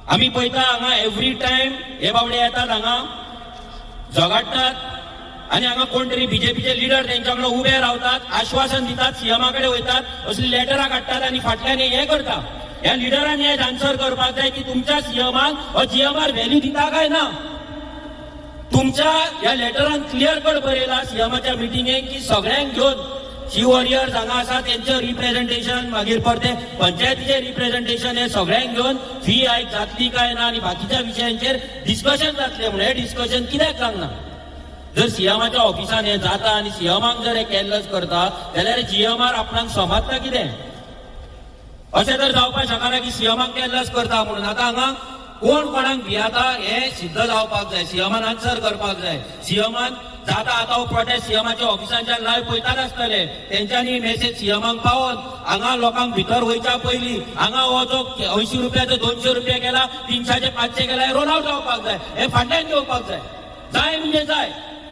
आम्ही पळयता हांगा एवरी टाइम हे बावडे येतात हांगा झगडटात आणि हांगा कोण तरी बीजेपीचे लिडर त्यांच्याकडे उभे रावतात आश्वासन दितात सीएमाकडे वयतात असली लेटरां काडटात आणि फाटल्यान हे करता ह्या लिडरांनी हेच आन्सर करपाक जाय की तुमच्या सीएमाक हो जीएमआर व्हॅल्यू दिता काय ना तुमच्या ह्या लेटरान क्लियर कट बरयला सीएमाच्या मिटिंगेक की सगळ्यांक घेवन सी वॉरियर्स हांगा आसा तेंचे रिप्रेझेंटेशन मागीर परते पंचायतीचे रिप्रेझेंटेशन हे सगळ्यांक घेवन फी हायक जातली काय ना आणि बाकीच्या विशयांचेर डिस्कशन जातले म्हणून हे डिस्कशन कित्याक जावना जर सीएमाच्या ऑफिसान हे जाता आणि सीएमाक जर हे केर्लेस करता जाल्यार जीएमआर आपणाक समजता कितें अशें तर जावपाक शकना की सीएमाक केर्लेस करता म्हणून आता हांगा कोण कोणाक भियाता हे सिद्ध जावपाक जाय सीएमान आन्सर करपाक जाय सीएमान जाता आता हो प्रोटेस्ट सीएमाच्या ऑफिसांच्या लायव्ह पळयतात आसतले तेंच्यांनी मेसेज सीएमाक पावोन हांगा लोकांक भितर वयच्या पयलीं हांगा हो जो 80 रुपयाचो 200 रुपया केला 300 500 केला हे रोल आवट जावपाक जाय हे फाटल्यान घेवपाक जाय जाय म्हणजे जाय